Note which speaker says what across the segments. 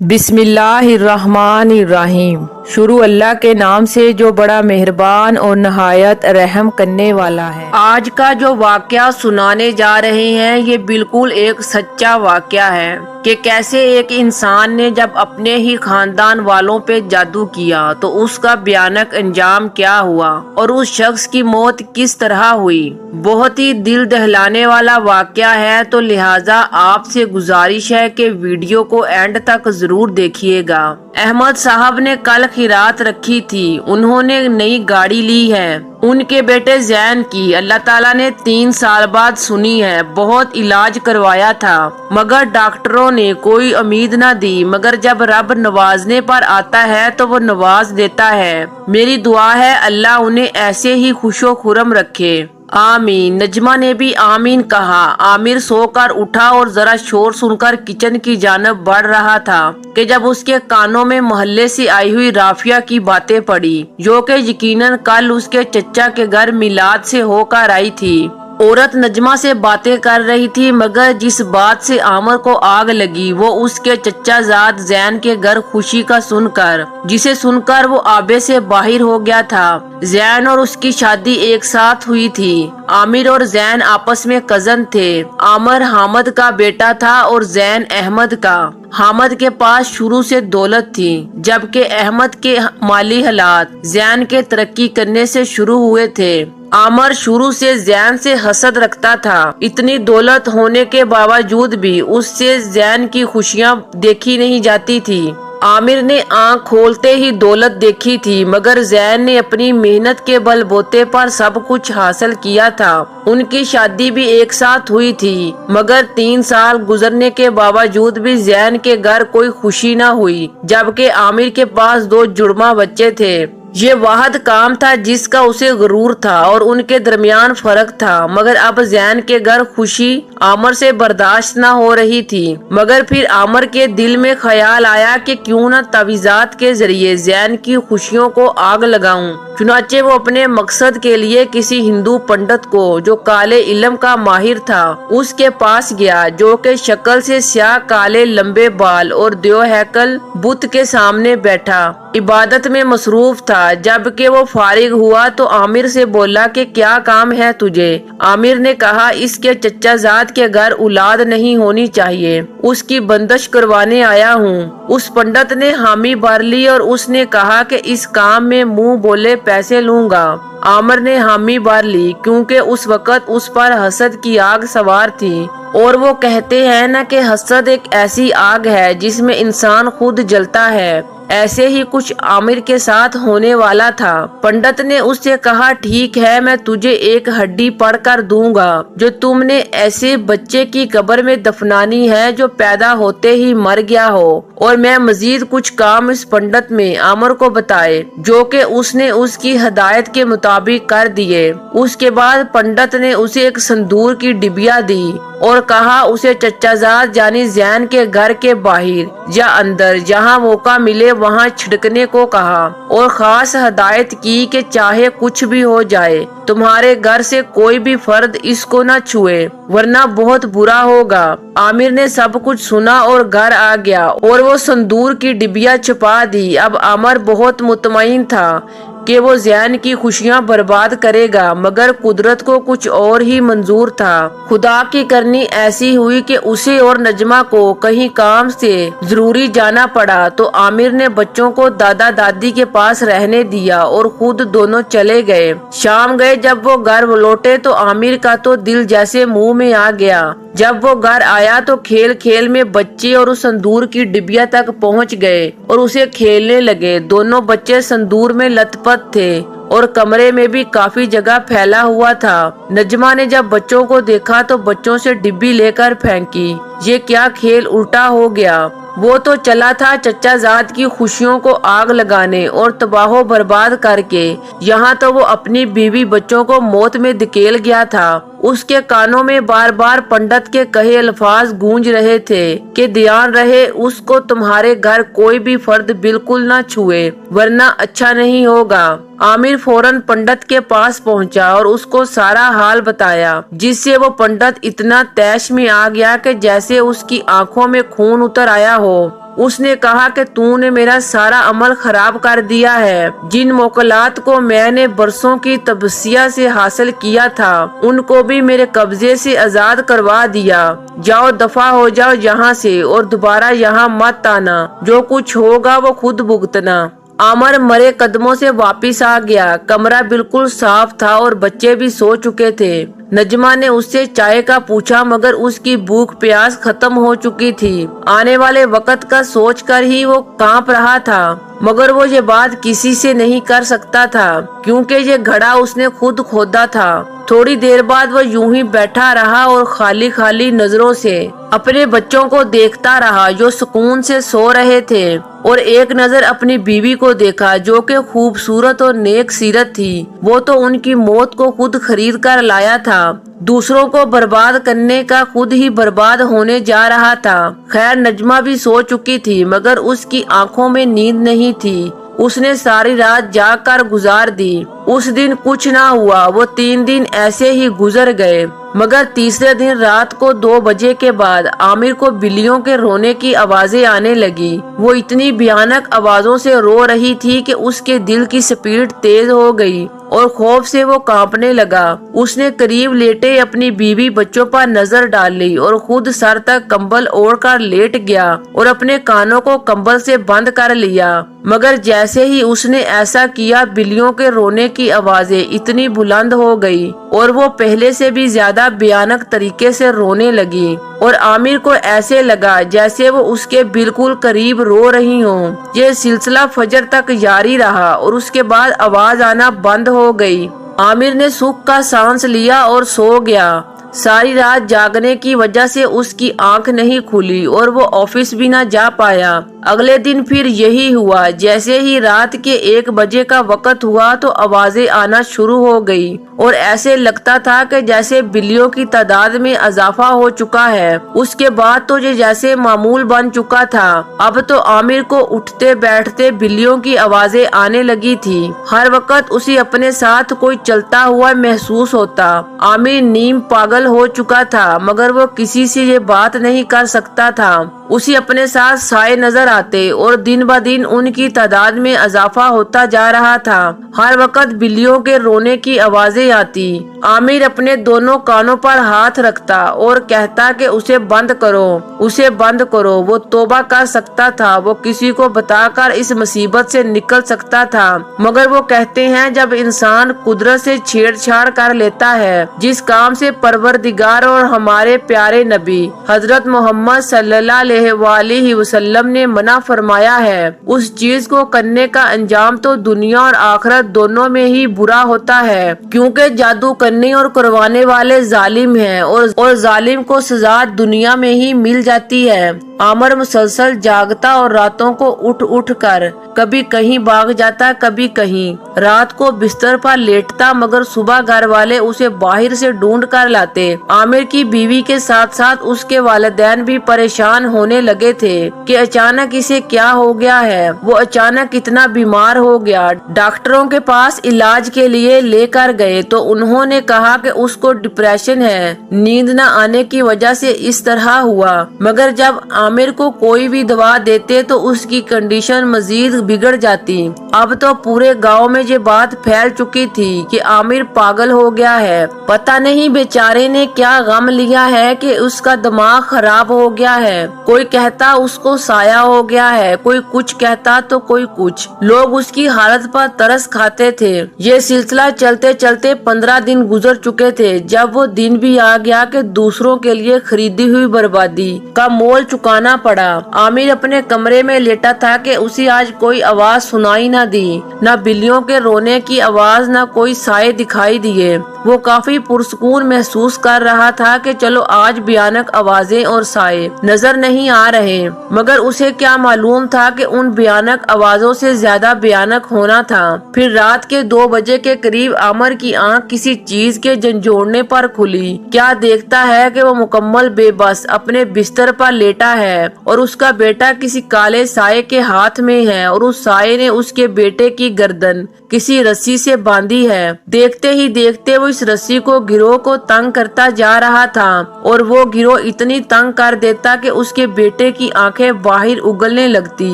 Speaker 1: بسم اللہ الرحمن الرحیم۔ شروع اللہ کے نام سے جو بڑا مہربان اور نہایت رحم کرنے والا ہے۔ آج کا جو واقعہ سنانے جا رہے ہیں یہ بالکل ایک سچا واقعہ ہے کہ کیسے ایک انسان نے جب اپنے ہی خاندان والوں پہ جادو کیا تو اس کا بھیانک انجام کیا ہوا اور اس شخص کی موت کس طرح ہوئی۔ بہت ہی دل دہلانے والا واقعہ ہے، تو لہٰذا آپ سے گزارش ہے کہ ویڈیو کو اینڈ تک ضرور دیکھیے گا۔ احمد صاحب نے کل خیرات رکھی تھی، انہوں نے نئی گاڑی لی ہے ان کے بیٹے زین کی۔ اللہ تعالیٰ نے 3 سال بعد سنی ہے۔ بہت علاج کروایا تھا مگر ڈاکٹروں نے کوئی امید نہ دی، مگر جب رب نوازنے پر آتا ہے تو وہ نواز دیتا ہے۔ میری دعا ہے اللہ انہیں ایسے ہی خوش و خرم رکھے، آمین۔ نجمہ نے بھی آمین کہا۔ عامر سو کر اٹھا اور ذرا شور سن کر کچن کی جانب بڑھ رہا تھا کہ جب اس کے کانوں میں محلے سے آئی ہوئی رافیہ کی باتیں پڑی، جو کہ یقیناً کل اس کے چچا کے گھر میلاد سے ہو کر آئی تھی۔ عورت نجمہ سے باتیں کر رہی تھی، مگر جس بات سے عامر کو آگ لگی وہ اس کے چچا زاد زین کے گھر خوشی کا سن کر، جسے سن کر وہ آبے سے باہر ہو گیا تھا۔ زین اور اس کی شادی ایک ساتھ ہوئی تھی۔ عامر اور زین آپس میں کزن تھے۔ عامر حامد کا بیٹا تھا اور زین احمد کا۔ حامد کے پاس شروع سے دولت تھی، جبکہ احمد کے مالی حالات زین کے ترقی کرنے سے شروع ہوئے تھے۔ عامر شروع سے زین سے حسد رکھتا تھا، اتنی دولت ہونے کے باوجود بھی اس سے زین کی خوشیاں دیکھی نہیں جاتی تھی۔ عامر نے آنکھ کھولتے ہی دولت دیکھی تھی، مگر زین نے اپنی محنت کے بل بوتے پر سب کچھ حاصل کیا تھا۔ ان کی شادی بھی ایک ساتھ ہوئی تھی، مگر 3 سال گزرنے کے باوجود بھی زین کے گھر کوئی خوشی نہ ہوئی، جبکہ عامر کے پاس 2 جڑواں بچے تھے۔ یہ واحد کام تھا جس کا اسے غرور تھا اور ان کے درمیان فرق تھا، مگر اب زین کے گھر خوشی عامر سے برداشت نہ ہو رہی تھی۔ مگر پھر عامر کے دل میں خیال آیا کہ کیوں نہ تعویذات کے ذریعے زین کی خوشیوں کو آگ لگاؤں۔ چنانچہ وہ اپنے مقصد کے لیے کسی ہندو پنڈت کو جو کالے علم کا ماہر تھا اس کے پاس گیا، جو کہ شکل سے سیاہ، کالے لمبے بال اور دیو ہیکل بت کے سامنے بیٹھا عبادت میں مصروف تھا۔ جب کہ وہ فارغ ہوا تو عامر سے بولا کہ کیا کام ہے تجھے؟ عامر نے کہا اس کے چچا زاد کے گھر اولاد نہیں ہونی چاہیے، اس کی بندش کروانے آیا ہوں۔ اس پنڈت نے حامی بھر لی اور اس نے کہا کہ اس کام میں منہ بولے پیسے لوں گا۔ عامر نے حامی بھر لی، کیونکہ اس وقت اس پر حسد کی آگ سوار تھی، اور وہ کہتے ہیں نا کہ حسد ایک ایسی آگ ہے جس میں انسان خود جلتا ہے۔ ایسے ہی کچھ عامر کے ساتھ ہونے والا تھا۔ پنڈت نے اس سے کہا ٹھیک ہے، میں تجھے ایک ہڈی پڑھ کر دوں گا جو تم نے ایسے بچے کی قبر میں دفنانی ہے جو پیدا ہوتے ہی مر گیا ہو، اور میں مزید کچھ کام اس پنڈت میں عامر کو بتائے، جو کہ اس نے اس کی ہدایت کے مطابق کر دیے۔ اس کے بعد پنڈت نے اسے ایک سندور کی ڈبیا دی اور کہا اسے چچا زاد یعنی زین کے گھر کے باہر یا اندر جہاں موقع ملے وہاں چھڑکنے کو کہا، اور خاص ہدایت کی کہ چاہے کچھ بھی ہو جائے تمہارے گھر سے کوئی بھی فرد اس کو نہ چھوئے، ورنہ بہت برا ہوگا۔ عامر نے سب کچھ سنا اور گھر آ گیا اور وہ سندور کی ڈبیا چھپا دی۔ اب عامر بہت مطمئن تھا کہ وہ زین کی خوشیاں برباد کرے گا، مگر قدرت کو کچھ اور ہی منظور تھا۔ خدا کی کرنی ایسی ہوئی کہ اسے اور نجمہ کو کہیں کام سے ضروری جانا پڑا، تو عامر نے بچوں کو دادا دادی کے پاس رہنے دیا اور خود دونوں چلے گئے۔ شام گئے جب وہ گھر لوٹے تو عامر کا تو دل جیسے منہ میں آ گیا۔ جب وہ گھر آیا تو کھیل کھیل میں بچے اور اس سندور کی ڈبیا تک پہنچ گئے اور اسے کھیلنے لگے۔ دونوں بچے سندور میں لت پت تھے اور کمرے میں بھی کافی جگہ پھیلا ہوا تھا۔ نجمہ نے جب بچوں کو دیکھا تو بچوں سے ڈبی لے کر پھینکی۔ یہ کیا کھیل الٹا ہو گیا؟ وہ تو چلا تھا چچا زاد کی خوشیوں کو آگ لگانے اور تباہ و برباد کر کے، یہاں تو وہ اپنی بیوی بچوں کو موت میں دھکیل گیا تھا۔ اس کے کانوں میں بار بار پنڈت کے کہے الفاظ گونج رہے تھے کہ دھیان رہے اس کو تمہارے گھر کوئی بھی فرد بالکل نہ چھوئے، ورنہ اچھا نہیں ہوگا۔ عامر فوراً پنڈت کے پاس پہنچا اور اس کو سارا حال بتایا، جس سے وہ پنڈت اتنا طیش میں آ گیا کہ جیسے اس کی آنکھوں میں خون اتر آیا ہو۔ اس نے کہا کہ تو نے میرا سارا عمل خراب کر دیا ہے۔ جن موکلات کو میں نے برسوں کی تپسیا سے حاصل کیا تھا ان کو بھی میرے قبضے سے آزاد کروا دیا۔ جاؤ دفع ہو جاؤ یہاں سے اور دوبارہ یہاں مت آنا، جو کچھ ہوگا وہ خود بھگتنا۔ عامر مرے قدموں سے واپس آ گیا۔ کمرہ بالکل صاف تھا اور بچے بھی سو چکے تھے۔ نجمہ نے اس سے چائے کا پوچھا مگر اس کی بھوک پیاس ختم ہو چکی تھی۔ آنے والے وقت کا سوچ کر ہی وہ کانپ رہا تھا، مگر وہ یہ بات کسی سے نہیں کر سکتا تھا کیونکہ یہ گھڑا اس نے خود کھودا تھا۔ تھوڑی دیر بعد وہ یوں ہی بیٹھا رہا اور خالی خالی نظروں سے اپنے بچوں کو دیکھتا رہا جو سکون سے سو رہے تھے، اور ایک نظر اپنی بیوی کو دیکھا جو کہ خوبصورت اور نیک سیرت تھی۔ وہ تو ان کی موت کو خود خرید کر لایا تھا، دوسروں کو برباد کرنے کا خود ہی برباد ہونے جا رہا تھا۔ خیر نجمہ بھی سو چکی تھی مگر اس کی آنکھوں میں نیند نہیں تھی۔ اس نے ساری رات جاگ کر گزار دی۔ اس دن کچھ نہ ہوا، وہ 3 دن ایسے ہی گزر گئے، مگر تیسرے دن رات کو 2 بجے کے بعد عامر کو بلیوں کے رونے کی آوازیں آنے لگی۔ وہ اتنی بھیانک آوازوں سے رو رہی تھی کہ اس کے دل کی سپیڈ تیز ہو گئی اور خوف سے وہ کانپنے لگا۔ اس نے قریب لیٹے اپنی بیوی بچوں پر نظر ڈال لی اور خود سر تک کمبل اوڑھ کر لیٹ گیا اور اپنے کانوں کو کمبل سے بند کر لیا۔ مگر جیسے ہی اس نے ایسا کیا بلیوں کے رونے کی آوازیں اتنی بلند ہو گئی اور وہ پہلے سے بھی زیادہ بھیانک طریقے سے رونے لگی، اور عامر کو ایسے لگا جیسے وہ اس کے بالکل قریب رو رہی ہوں۔ یہ سلسلہ فجر تک جاری رہا اور اس کے بعد آواز آنا بند ہو گئی۔ عامر نے سکھ کا سانس لیا اور سو گیا۔ ساری رات جاگنے کی وجہ سے اس کی آنکھ نہیں کھلی اور وہ آفس بھی نہ جا پایا۔ اگلے دن پھر یہی ہوا۔ جیسے ہی رات کے 1 بجے کا وقت ہوا تو آوازیں آنا شروع ہو گئی اور ایسے لگتا تھا کہ جیسے بلیوں کی تعداد میں اضافہ ہو چکا ہے۔ اس کے بعد تو یہ جیسے معمول بن چکا تھا۔ اب تو عامر کو اٹھتے بیٹھتے بلیوں کی آوازیں آنے لگی تھی۔ ہر وقت اسے اپنے ساتھ کوئی چلتا ہوا محسوس ہوتا۔ عامر نیم پاگل ہو چکا تھا مگر وہ کسی سے یہ بات نہیں کر سکتا تھا۔ اسے اپنے ساتھ سائے نظر آتے اور دن بہ دن ان کی تعداد میں اضافہ ہوتا جا رہا تھا۔ ہر وقت بلیوں کے رونے کی آوازیں آتی۔ عامر اپنے دونوں کانوں پر ہاتھ رکھتا اور کہتا کہ اسے بند کرو، اسے بند کرو۔ وہ توبہ کر سکتا تھا، وہ کسی کو بتا کر اس مصیبت سے نکل سکتا تھا، مگر وہ کہتے ہیں جب انسان قدرت سے چھیڑ چھاڑ کر لیتا ہے، جس کام سے پروردگار اور ہمارے پیارے نبی حضرت محمد صلی اللہ علیہ وآلہ وسلم نے منع فرمایا ہے، اس چیز کو کرنے کا انجام تو دنیا اور آخرت دونوں میں ہی برا ہوتا ہے، کیونکہ جادو کرنے اور کروانے والے ظالم ہیں اور ظالم کو سزا دنیا میں ہی مل جاتی ہے۔ عامر مسلسل جاگتا اور راتوں کو اٹھ کر کبھی کہیں بھاگ جاتا کبھی کہیں۔ رات کو بستر پر لیٹتا مگر صبح گھر والے اسے باہر سے ڈھونڈ کر لاتے۔ عامر کی بیوی کے ساتھ ساتھ اس کے والدین بھی پریشان ہونے لگے تھے کہ اچانک اسے کیا ہو گیا ہے، وہ اچانک اتنا بیمار ہو گیا۔ ڈاکٹروں کے پاس علاج کے لیے لے کر گئے تو انہوں نے کہا کہ اس کو ڈپریشن ہے، نیند نہ آنے کی وجہ سے اس طرح ہوا، مگر جب عامر کو کوئی بھی دوا دیتے تو اس کی کنڈیشن مزید بگڑ جاتی۔ اب تو پورے گاؤں میں یہ بات پھیل چکی تھی کہ عامر پاگل ہو گیا ہے۔ پتہ نہیں بیچارے نے کیا غم لیا ہے کہ اس کا دماغ خراب ہو گیا ہے۔ کوئی کہتا اس کو سایہ ہو گیا ہے، کوئی کچھ کہتا تو کوئی کچھ۔ لوگ اس کی حالت پر ترس کھاتے تھے۔ یہ سلسلہ چلتے چلتے 15 دن گزر چکے تھے جب وہ دن بھی آ گیا کہ دوسروں کے لیے خریدی ہوئی بربادی کا مول چکانا پڑا۔ عامر اپنے کمرے میں لیٹا تھا کہ اسے آج کوئی آواز سنائی نہ دی، نہ بلیوں کے رونے کی آواز، نہ کوئی سائے دکھائی دیے۔ وہ کافی پرسکون محسوس کر رہا تھا کہ چلو آج بھیانک آوازیں اور سائے نظر نہیں آ رہے، مگر اسے کیا معلوم تھا کہ ان بھیانک آوازوں سے زیادہ بھیانک ہونا تھا۔ پھر رات کے 2 بجے کے قریب عامر کی آنکھ کسی چیز کے جھنجھوڑنے پر کھلی۔ کیا دیکھتا ہے کہ وہ مکمل بے بس اپنے بستر پر لیٹا ہے۔ ہے اور اس کا بیٹا کسی کالے سائے کے ہاتھ میں ہے اور اس سائے نے اس کے بیٹے کی گردن کسی رسی سے باندھی ہے۔ دیکھتے ہی دیکھتے وہ اس رسی کو گروہ کو تنگ کرتا جا رہا تھا اور وہ گروہ اتنی تنگ کر دیتا کہ اس کے بیٹے کی آنکھیں باہر اگلنے لگتی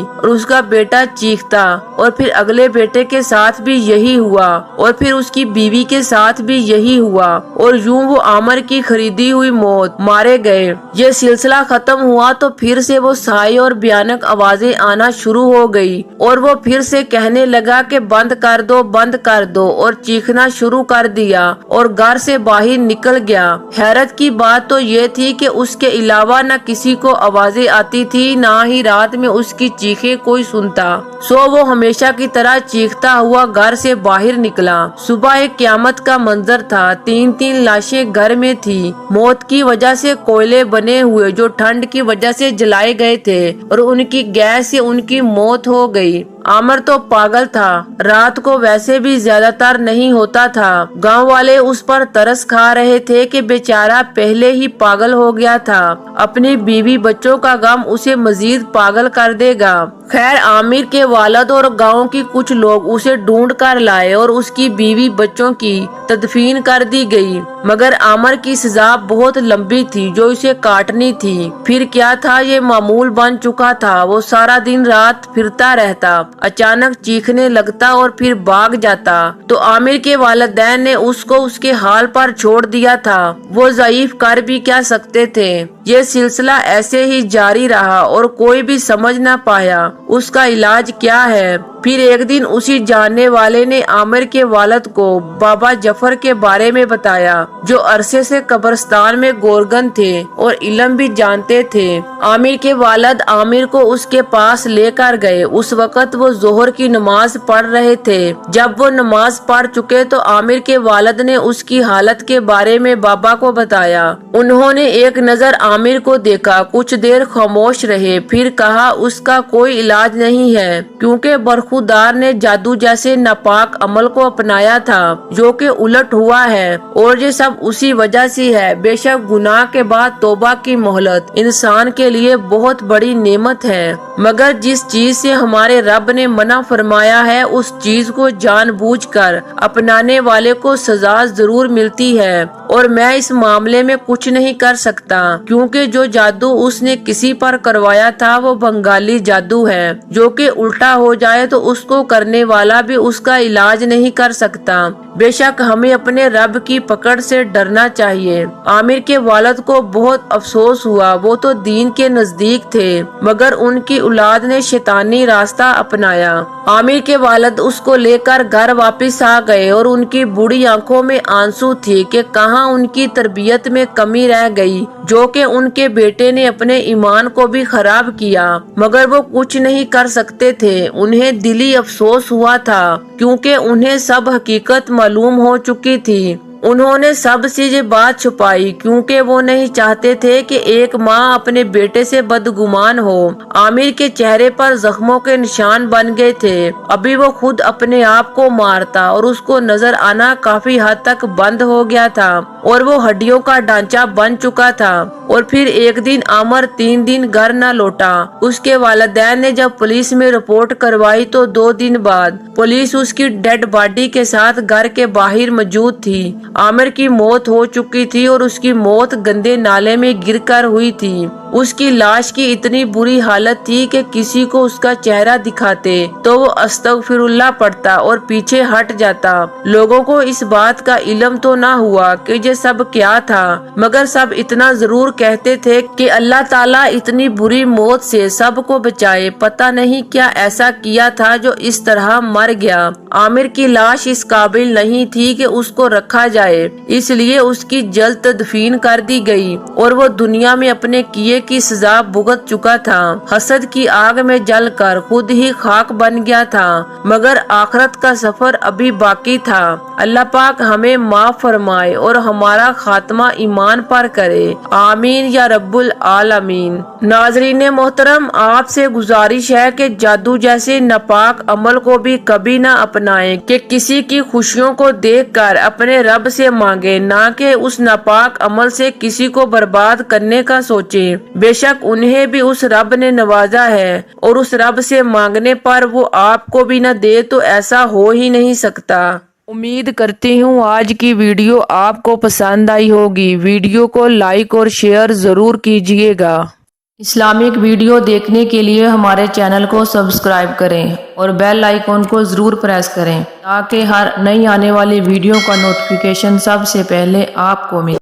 Speaker 1: اور اس کا بیٹا چیختا، اور پھر اگلے بیٹے کے ساتھ بھی یہی ہوا اور پھر اس کی بیوی کے ساتھ بھی یہی ہوا، اور یوں وہ عامر کی خریدی ہوئی موت مارے گئے۔ یہ سلسلہ ختم ہوا تو پھر سے وہ سائے اور بھیانک آوازیں آنا شروع ہو گئی اور وہ پھر سے کہنے لگا کہ بند کر دو، بند کر دو، اور چیخنا شروع کر دیا اور گھر سے باہر نکل گیا۔ حیرت کی بات تو یہ تھی کہ اس کے علاوہ نہ کسی کو آوازیں آتی تھی، نہ ہی رات میں اس کی چیخیں کوئی سنتا، سو وہ ہمیشہ کی طرح چیختا ہوا گھر سے باہر نکلا۔ صبح ایک قیامت کا منظر تھا، تین لاشیں گھر میں تھی، موت کی وجہ سے کوئلے بنے ہوئے جو ٹھنڈ کی وجہ سے جلائے گئے تھے اور ان کی گیس سے ان کی موت ہو گئی۔ عامر تو پاگل تھا، رات کو ویسے بھی زیادہ تر نہیں ہوتا تھا۔ گاؤں والے اس پر ترس کھا رہے تھے کہ بیچارہ پہلے ہی پاگل ہو گیا تھا، اپنی بیوی بچوں کا غم اسے مزید پاگل کر دے گا۔ خیر عامر کے والد اور گاؤں کی کچھ لوگ اسے ڈھونڈ کر لائے اور اس کی بیوی بچوں کی تدفین کر دی گئی، مگر عامر کی سزا بہت لمبی تھی جو اسے کاٹنی تھی۔ پھر کیا تھا، یہ معمول بن چکا تھا، وہ سارا دن رات پھرتا رہتا، اچانک چیخنے لگتا اور پھر بھاگ جاتا تو عامر کے والدین نے اس کو اس کے حال پر چھوڑ دیا تھا، وہ ضعیف کر بھی کیا سکتے تھے۔ یہ سلسلہ ایسے ہی جاری رہا اور کوئی بھی سمجھ نہ پایا اس کا علاج کیا ہے۔ پھر ایک دن اسی جاننے والے نے عامر کے والد کو بابا جعفر کے بارے میں بتایا، جو عرصے سے قبرستان میں گورگن تھے اور علم بھی جانتے تھے۔ عامر کے والد عامر کو اس کے پاس لے کر گئے۔ اس وقت وہ ظہر کی نماز پڑھ رہے تھے۔ جب وہ نماز پڑھ چکے تو عامر کے والد نے اس کی حالت کے بارے میں بابا کو بتایا۔ انہوں نے ایک نظر عامر کو دیکھا، کچھ دیر خاموش رہے، پھر کہا اس کا کوئی علاج نہیں ہے، کیونکہ برخودار نے جادو جیسے ناپاک عمل کو اپنایا تھا جو کہ الٹ ہوا ہے، اور یہ سب اسی وجہ سے ہے۔ بے شک گناہ کے بعد توبہ کی مہلت انسان کے لیے بہت بڑی نعمت ہے، مگر جس چیز سے ہمارے رب نے منع فرمایا ہے اس چیز کو جان بوجھ کر اپنانے والے کو سزا ضرور ملتی ہے، اور میں اس معاملے میں کچھ نہیں کر سکتا، کیونکہ جو جادو اس نے کسی پر کروایا تھا وہ بنگالی جادو ہے، جو کہ الٹا ہو جائے تو اس کو کرنے والا بھی اس کا علاج نہیں کر سکتا۔ بے شک ہمیں اپنے رب کی پکڑ سے ڈرنا چاہیے۔ عامر کے والد کو بہت افسوس ہوا، وہ تو دین کے نزدیک تھے، مگر ان کی اولاد نے شیطانی راستہ اپنایا۔ عامر کے والد اس کو لے کر گھر واپس آ گئے اور ان کی بوڑھی آنکھوں میں آنسو تھی کہ کہاں ان کی تربیت میں کمی رہ گئی، جو کہ ان کے بیٹے نے اپنے ایمان کو بھی خراب کیا، مگر وہ کچھ نہیں کر سکتے تھے۔ انہیں دلی افسوس ہوا تھا، کیونکہ انہیں سب حقیقت معلوم ہو چکی تھی۔ انہوں نے سب سے یہ بات چھپائی کیونکہ وہ نہیں چاہتے تھے کہ ایک ماں اپنے بیٹے سے بدگمان ہو۔ عامر کے چہرے پر زخموں کے نشان بن گئے تھے، ابھی وہ خود اپنے آپ کو مارتا اور اس کو نظر آنا کافی حد تک بند ہو گیا تھا اور وہ ہڈیوں کا ڈھانچہ بن چکا تھا۔ اور پھر ایک دن عامر 3 دن گھر نہ لوٹا۔ اس کے والدین نے جب پولیس میں رپورٹ کروائی تو 2 دن بعد پولیس اس کی ڈیڈ باڈی کے ساتھ گھر کے باہر موجود تھی۔ عامر کی موت ہو چکی تھی اور اس کی موت گندے نالے میں گر کر ہوئی تھی۔ اس کی لاش کی اتنی بری حالت تھی کہ کسی کو اس کا چہرہ دکھاتے تو وہ استغفر اللہ پڑھتا اور پیچھے ہٹ جاتا۔ لوگوں کو اس بات کا علم تو نہ ہوا کہ یہ سب کیا تھا، مگر سب اتنا ضرور کہتے تھے کہ اللہ تعالیٰ اتنی بری موت سے سب کو بچائے، پتہ نہیں کیا ایسا کیا تھا جو اس طرح مر گیا۔ عامر کی لاش اس قابل نہیں تھی کہ اس کو رکھا جائے، اس لیے اس کی جلد تدفین کر دی گئی اور وہ دنیا میں اپنے کیے کی سزا بھگت چکا تھا۔ حسد کی آگ میں جل کر خود ہی خاک بن گیا تھا، مگر آخرت کا سفر ابھی باقی تھا۔ اللہ پاک ہمیں معاف فرمائے اور ہمارا خاتمہ ایمان پر کرے، آمین یا رب العالمین۔ ناظرین محترم، آپ سے گزارش ہے کہ جادو جیسے ناپاک عمل کو بھی کبھی نہ اپنائیں کہ کسی کی خوشیوں کو دیکھ کر اپنے رب سے مانگے، نہ کہ اس ناپاک عمل سے کسی کو برباد کرنے کا سوچیں۔ بے شک انہیں بھی اس رب نے نوازا ہے اور اس رب سے مانگنے پر وہ آپ کو بھی نہ دے تو ایسا ہو ہی نہیں سکتا۔ امید کرتی ہوں آج کی ویڈیو آپ کو پسند آئی ہوگی۔ ویڈیو کو لائک اور شیئر ضرور کیجیے گا۔ اسلامک ویڈیو دیکھنے کے لیے ہمارے چینل کو سبسکرائب کریں اور بیل آئیکن کو ضرور پریس کریں تاکہ ہر نئی آنے والی ویڈیو کا نوٹیفیکیشن سب سے پہلے آپ کو ملے۔